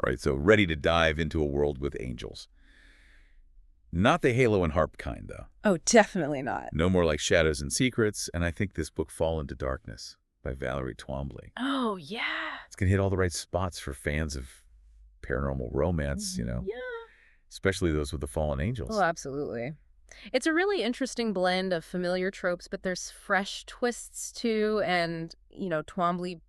right? So ready to dive into a world with angels. Not the halo and harp kind, though. Oh, definitely not. No more like Shadows and Secrets, and I think this book, Fall into Darkness, by Valerie Twombly. Oh, yeah. It's going to hit all the right spots for fans of paranormal romance, Yeah. especially those with the fallen Oh, angels. absolutely. It's a really interesting blend of familiar tropes, but there's fresh twists too, and, Twombly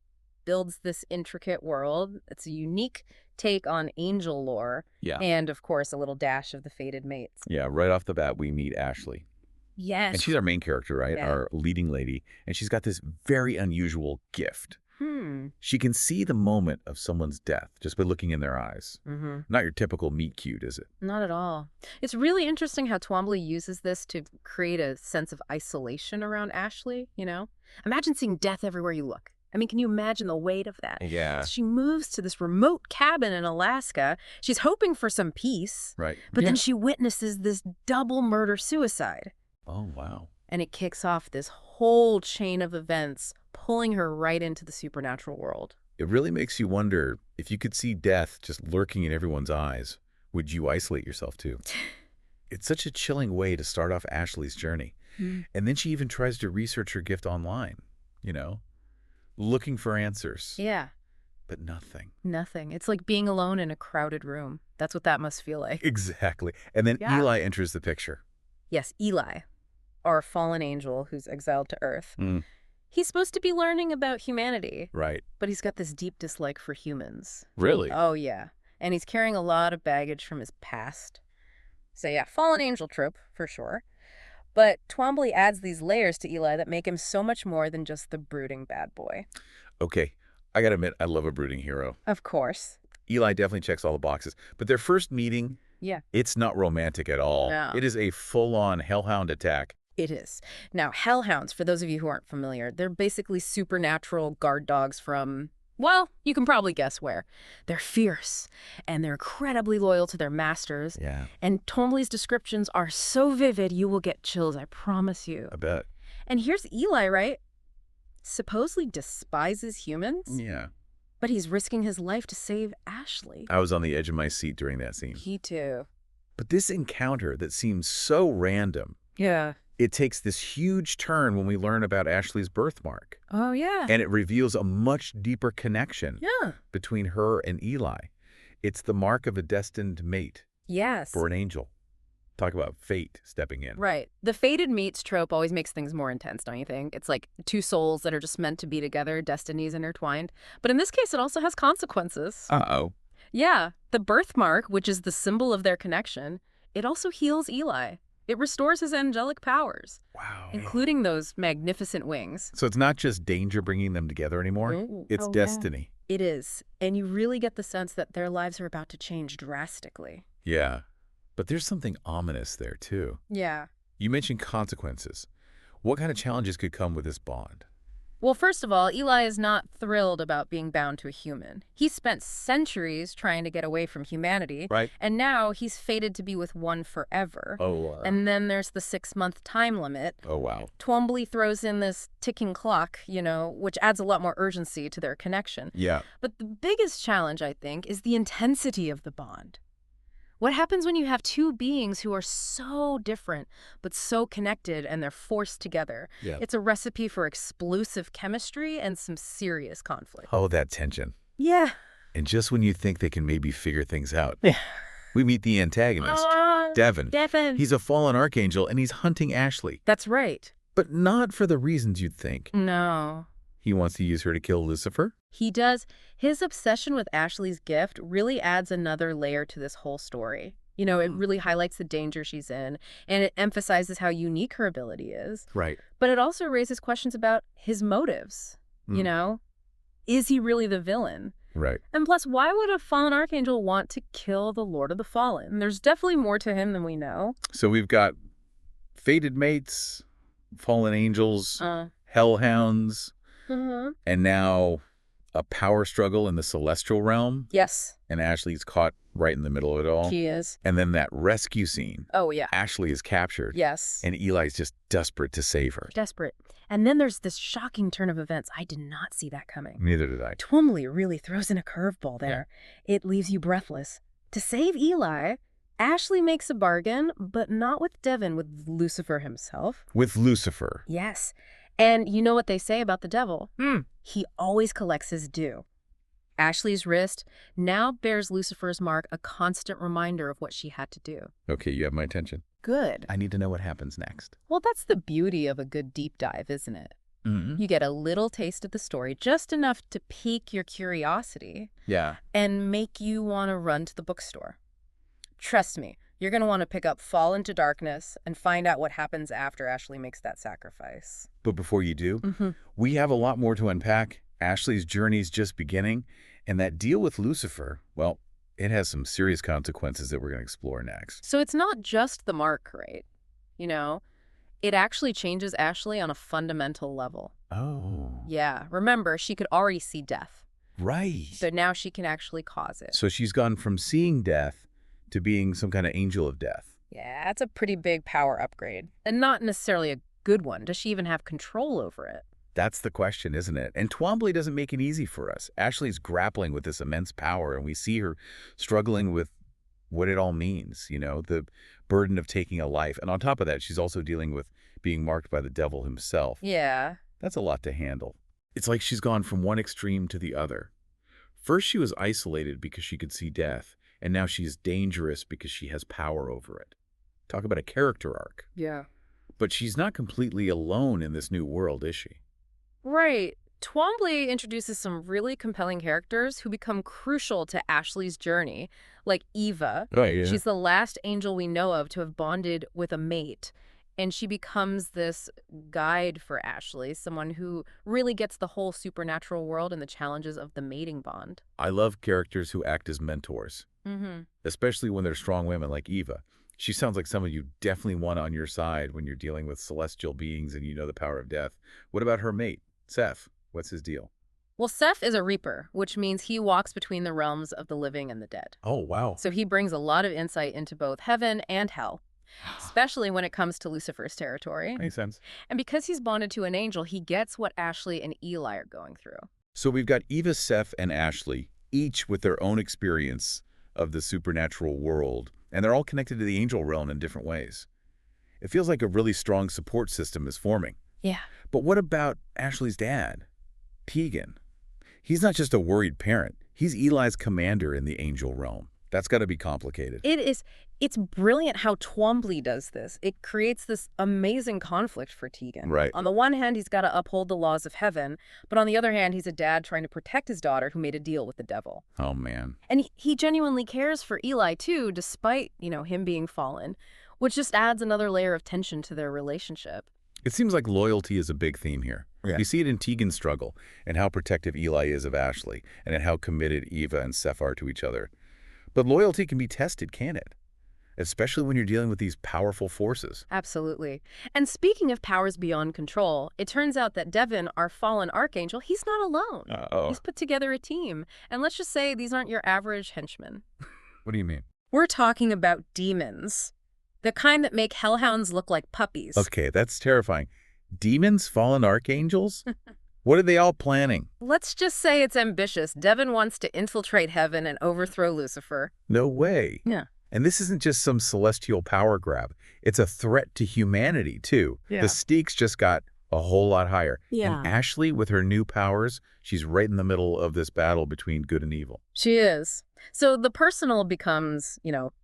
builds this intricate world. It's a unique take on angel lore, Yeah. and, of course, a little dash of the fated mates. Yeah, right off the bat, we meet Ashley. Yes. And she's our main character, right? Yeah. Our leading lady. And she's got this very unusual gift. Hmm. She can see the moment of someone's death just by looking in their eyes. Mm-hmm. Not your typical meet cute, is it? Not at all. It's really interesting how Twombly uses this to create a sense of isolation around Ashley, Imagine seeing death everywhere you look. I mean, can you imagine the weight of that? Yeah. She moves to this remote cabin in Alaska. She's hoping for some peace. Right. But Yeah. then she witnesses this double murder-suicide. Oh, wow. And it kicks off this whole chain of events, pulling her right into the supernatural world. It really makes you wonder, if you could see death just lurking in everyone's eyes, would you isolate yourself too? It's such a chilling way to start off Ashley's journey. And then she even tries to research her gift online, looking for answers. Yeah. But nothing. Nothing. It's like being alone in a crowded room. That's what that must feel like. Exactly. And then Yeah. Eli enters the picture. Yes, Eli, our fallen angel who's exiled to Earth. Mm. He's supposed to be learning about humanity, Right. but he's got this deep dislike for humans. Really? Oh, yeah. And he's carrying a lot of baggage from his past. So, yeah, fallen angel trope, for sure. But Twombly adds these layers to Eli that make him so much more than just the brooding bad boy. Okay. I gotta admit, I love a brooding hero. Of course. Eli definitely checks all the boxes. But their first meeting, Yeah. it's not romantic at all. No. It is a full-on hellhound attack. It is. Now, hellhounds, for those of you who aren't familiar, they're basically supernatural guard dogs from, well, you can probably guess where. They're fierce, and they're incredibly loyal to their masters. Yeah. And Twombly's descriptions are so vivid, you will get chills, I promise you. I bet. And here's Eli, right? Supposedly despises humans, Yeah. but he's risking his life to save Ashley. I was on the edge of my seat during that scene. He too. But this encounter that seems so random, Yeah. it takes this huge turn when we learn about Ashley's birthmark. Oh, yeah. And it reveals a much deeper connection Yeah. between her and Eli. It's the mark of a destined mate Yes. for an angel. Talk about fate stepping in. Right. The fated meets trope always makes things more intense, don't you think? It's like two souls that are just meant to be together, destinies intertwined. But in this case, it also has consequences. Uh-oh. Yeah. The birthmark, which is the symbol of their connection, it also heals Eli. It restores his angelic powers, Wow. including those magnificent wings. So it's not just danger bringing them together anymore. Ooh. It's Oh, yeah. destiny. It is. And you really get the sense that their lives are about to change drastically. Yeah. But there's something ominous there, too. Yeah. You mentioned consequences. What kind of challenges could come with this bond? Well, first of all, Eli is not thrilled about being bound to a human. He spent centuries trying to get away from humanity. Right. And now he's fated to be with one forever. Oh, And then there's the 6-month time limit. oh, wow. Twombly throws in this ticking clock, which adds a lot more urgency to their connection. Yeah. But the biggest challenge, I think, is the intensity of the bond. What happens when you have two beings who are so different, but so connected, and they're forced together? Yeah. It's a recipe for explosive chemistry and some serious conflict. Oh, that tension. Yeah. And just when you think they can maybe figure things out, Yeah. we meet the antagonist, Devin. Devin. He's a fallen archangel, and he's hunting Ashley. That's right. But not for the reasons you'd think. No. He wants to use her to kill Lucifer? He does. His obsession with Ashley's gift really adds another layer to this whole story. It really highlights the danger she's in, and it emphasizes how unique her ability is. Right. But it also raises questions about his motives. Is he really the villain? Right. And plus, why would a fallen archangel want to kill the Lord of the Fallen? There's definitely more to him than we know. So we've got fated mates, fallen angels, hellhounds, and now a power struggle in the celestial realm, Yes, and Ashley's caught right in the middle of it all. she is. And then that rescue scene. Oh, yeah. Ashley is captured. Yes. And Eli's just desperate to save her. Desperate. And then there's this shocking turn of events. I did not see that coming. Neither did I. Twombly really throws in a curveball there. It leaves you breathless. To save Eli, Ashley makes a bargain, but not with Devon, with Lucifer himself. With Lucifer. Yes. And you know what they say about the devil? He always collects his due. Ashley's wrist now bears Lucifer's mark, a constant reminder of what she had to do. Okay, you have my attention. Good. I need to know what happens next. Well, that's the beauty of a good deep dive, isn't it? Mm-hmm. You get a little taste of the story, just enough to pique your curiosity Yeah. and make you want to run to the bookstore. Trust me, you're going to want to pick up Fall into Darkness and find out what happens after Ashley makes that sacrifice. But before you do, we have a lot more to unpack. Ashley's journey's just beginning, and that deal with Lucifer, well, it has some serious consequences that we're going to explore next. So it's not just the mark, right? You know, it actually changes Ashley on a fundamental level. Oh. Yeah, remember, she could already see death, Right. but now she can actually cause it. So she's gone from seeing death to being some kind of angel of death. Yeah, that's a pretty big power upgrade. And not necessarily a good one. Does she even have control over it? That's the question, isn't it? And Twombly doesn't make it easy for us. Ashley's grappling with this immense power, and we see her struggling with what it all means, you know, the burden of taking a life. And on top of that, she's also dealing with being marked by the devil himself. Yeah. That's a lot to handle. It's like she's gone from one extreme to the other. First, she was isolated because she could see death, and now she's dangerous because she has power over it. Talk about a character arc. Yeah. But she's not completely alone in this new world, is she? Right. Twombly introduces some really compelling characters who become crucial to Ashley's journey, like Eva. Right, yeah. She's the last angel we know of to have bonded with a mate. And she becomes this guide for Ashley, someone who really gets the whole supernatural world and the challenges of the mating bond. I love characters who act as mentors, especially when they're strong women like Eva. She sounds like someone you definitely want on your side when you're dealing with celestial beings and you know the power of death. What about her mate, Seth? What's his deal? Well, Seth is a reaper, which means he walks between the realms of the living and the dead. Oh, wow. So he brings a lot of insight into both heaven and hell, especially when it comes to Lucifer's territory. Makes sense. And because he's bonded to an angel, he gets what Ashley and Eli are going through. So we've got Eva, Seth, and Ashley, each with their own experience of the supernatural world, and they're all connected to the angel realm in different ways. It feels like a really strong support system is forming. Yeah. But what about Ashley's dad, Tegan? He's not just a worried parent. He's Eli's commander in the angel realm. That's got to be complicated. It is. It's brilliant how Twombly does this. It creates this amazing conflict for Tegan. Right. On the one hand, he's got to uphold the laws of heaven, but on the other hand, he's a dad trying to protect his daughter who made a deal with the devil. Oh, man. And he genuinely cares for Eli, too, despite, him being fallen, which just adds another layer of tension to their relationship. It seems like loyalty is a big theme here. Yeah. You see it in Tegan's struggle and how protective Eli is of Ashley and in how committed Eva and Seth are to each other. But loyalty can be tested, can't it? Especially when you're dealing with these powerful forces. Absolutely. And speaking of powers beyond control, it turns out that Devon, our fallen archangel, he's not alone. Uh-oh. He's put together a team. And let's just say these aren't your average henchmen. What do you mean? We're talking about demons. The kind that make hellhounds look like puppies. Okay, that's terrifying. Demons, fallen archangels? What are they all planning? Let's just say it's ambitious. Devon wants to infiltrate heaven and overthrow Lucifer. No way. Yeah. And this isn't just some celestial power grab. It's a threat to humanity, too. Yeah. The stakes just got a whole lot higher. Yeah. And Ashley, with her new powers, she's right in the middle of this battle between good and evil. She is. So the personal becomes,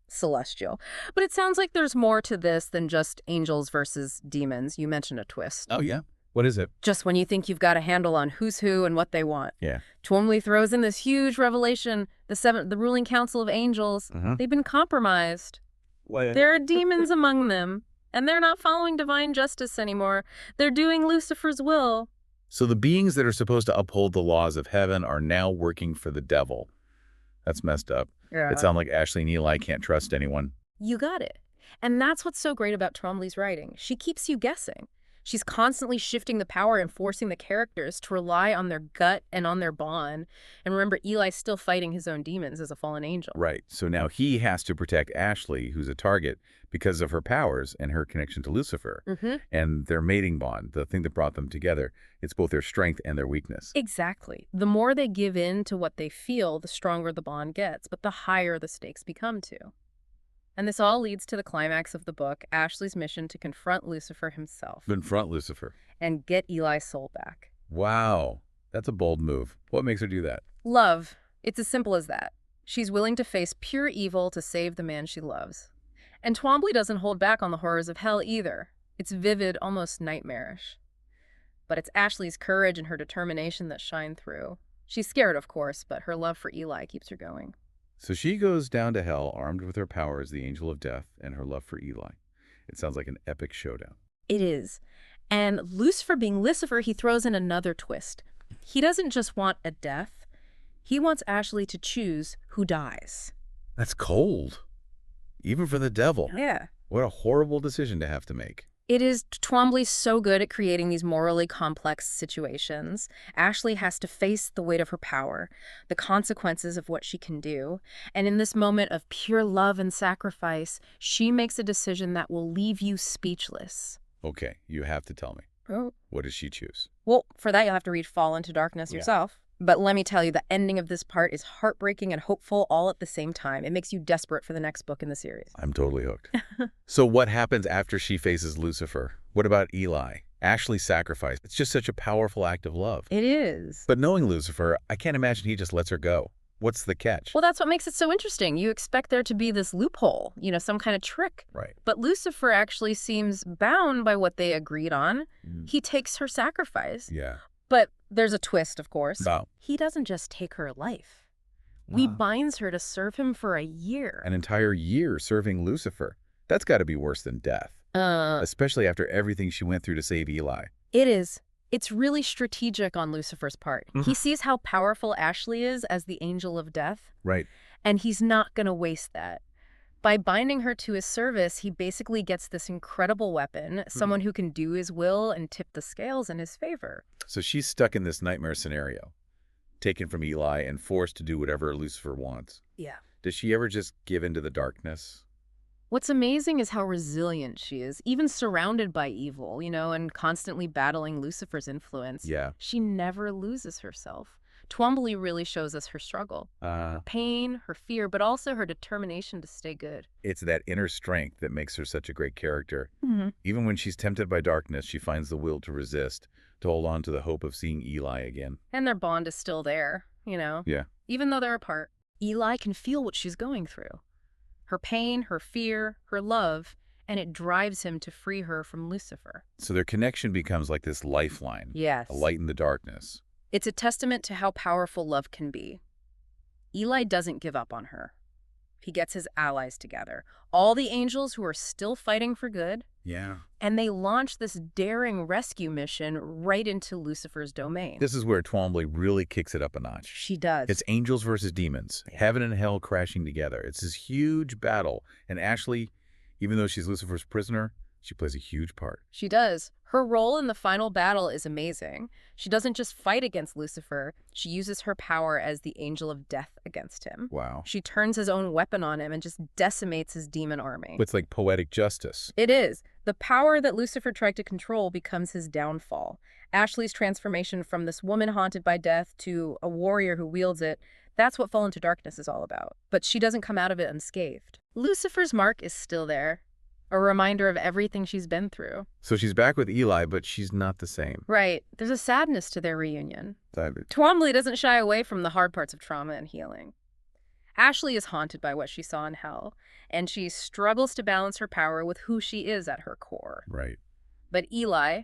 celestial. But it sounds like there's more to this than just angels versus demons. You mentioned a twist. Oh, yeah? What is it? Just when you think you've got a handle on who's who and what they want. Yeah. Twombly throws in this huge revelation. The ruling council of angels, they've been compromised. What? There are demons among them, and they're not following divine justice anymore. They're doing Lucifer's will. So the beings that are supposed to uphold the laws of heaven are now working for the devil. That's messed up. Yeah. It sounds like Ashley and Eli can't trust anyone. You got it. And that's what's so great about Twombly's writing. She keeps you guessing. She's constantly shifting the power and forcing the characters to rely on their gut and on their bond. And remember, Eli's still fighting his own demons as a fallen angel. Right. So now he has to protect Ashley, who's a target, because of her powers and her connection to Lucifer. And their mating bond, the thing that brought them together, it's both their strength and their weakness. Exactly. The more they give in to what they feel, the stronger the bond gets, but the higher the stakes become too. And this all leads to the climax of the book, Ashley's mission to confront Lucifer himself. Confront Lucifer. And get Eli's soul back. Wow. That's a bold move. What makes her do that? Love. It's as simple as that. She's willing to face pure evil to save the man she loves. And Twombly doesn't hold back on the horrors of hell either. It's vivid, almost nightmarish. But it's Ashley's courage and her determination that shine through. She's scared, of course, but her love for Eli keeps her going. So she goes down to hell armed with her power as the angel of death and her love for Eli. It sounds like an epic showdown. It is. And Lucifer being Lucifer, he throws in another twist. He doesn't just want a death. He wants Ashley to choose who dies. That's cold. Even for the devil. Yeah. What a horrible decision to have to make. It is. Twombly's so good at creating these morally complex situations. Ashley has to face the weight of her power, the consequences of what she can do. And in this moment of pure love and sacrifice, she makes a decision that will leave you speechless. Okay, you have to tell me. Oh. What does she choose? Well, for that, you'll have to read Fall into Darkness yourself. But let me tell you, the ending of this part is heartbreaking and hopeful all at the same time. It makes you desperate for the next book in the series. I'm totally hooked. So what happens after she faces Lucifer? What about Eli? Ashley's sacrifice. It's just such a powerful act of love. It is. But knowing Lucifer, I can't imagine he just lets her go. What's the catch? Well, that's what makes it so interesting. You expect there to be this loophole, some kind of trick. Right. But Lucifer actually seems bound by what they agreed on. He takes her sacrifice. Yeah. But there's a twist, of course. Wow. He doesn't just take her life. He binds her to serve him for a year. An entire year serving Lucifer. That's got to be worse than death. Especially after everything she went through to save Eli. It is. It's really strategic on Lucifer's part. He sees how powerful Ashley is as the angel of death. Right. And he's not going to waste that. By binding her to his service, he basically gets this incredible weapon, someone who can do his will and tip the scales in his favor. So she's stuck in this nightmare scenario, taken from Eli and forced to do whatever Lucifer wants. Yeah. Does she ever just give into the darkness? What's amazing is how resilient she is, even surrounded by evil, and constantly battling Lucifer's influence. Yeah. She never loses herself. Twombly really shows us her struggle, her pain, her fear, but also her determination to stay good. It's that inner strength that makes her such a great character. Even when she's tempted by darkness, she finds the will to resist, to hold on to the hope of seeing Eli again. And their bond is still there, Yeah. Even though they're apart. Eli can feel what she's going through. Her pain, her fear, her love, and it drives him to free her from Lucifer. So their connection becomes like this lifeline. Yes. A light in the darkness. It's a testament to how powerful love can be. Eli doesn't give up on her. He gets his allies together, all the angels who are still fighting for good, Yeah. and they launch this daring rescue mission right into Lucifer's domain. This is where Twombly really kicks it up a notch. She does. It's angels versus demons, heaven and hell crashing together. It's this huge battle, and Ashley, even though she's Lucifer's prisoner, she plays a huge part. She does. Her role in the final battle is amazing. She doesn't just fight against Lucifer, she uses her power as the angel of death against him. Wow. She turns his own weapon on him and just decimates his demon army. It's like poetic justice. It is. The power that Lucifer tried to control becomes his downfall. Ashley's transformation from this woman haunted by death to a warrior who wields it, that's what Fall into Darkness is all about. But she doesn't come out of it unscathed. Lucifer's mark is still there. A reminder of everything she's been through. So she's back with Eli, but she's not the same. Right. There's a sadness to their reunion. Twombly doesn't shy away from the hard parts of trauma and healing. Ashley is haunted by what she saw in hell, and she struggles to balance her power with who she is at her core. Right. But Eli,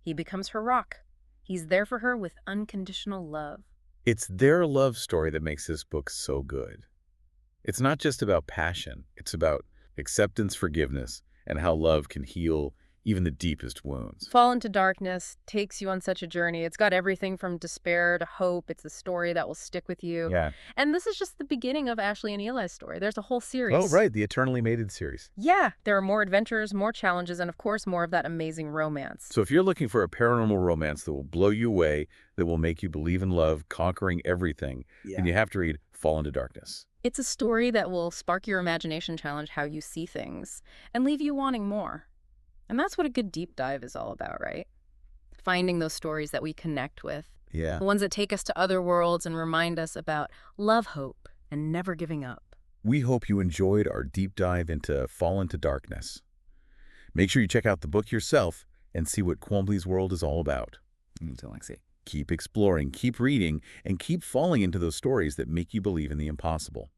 he becomes her rock. He's there for her with unconditional love. It's their love story that makes this book so good. It's not just about passion. It's about acceptance, forgiveness, and how love can heal even the deepest wounds. Fall into Darkness takes you on such a journey. It's got everything from despair to hope. It's a story that will stick with you. Yeah. And this is just the beginning of Ashley and Eli's story. There's a whole series. Oh, right, the Eternally Mated series. Yeah, there are more adventures, more challenges, and of course, more of that amazing romance. So if you're looking for a paranormal romance that will blow you away, that will make you believe in love, conquering everything, then you have to read Fall into Darkness. It's a story that will spark your imagination, challenge how you see things, and leave you wanting more. And that's what a good deep dive is all about, right? Finding those stories that we connect with. Yeah. The ones that take us to other worlds and remind us about love, hope, and never giving up. We hope you enjoyed our deep dive into Fall into Darkness. Make sure you check out the book yourself and see what Twombly's world is all about. Until next week. Keep exploring, keep reading, and keep falling into those stories that make you believe in the impossible.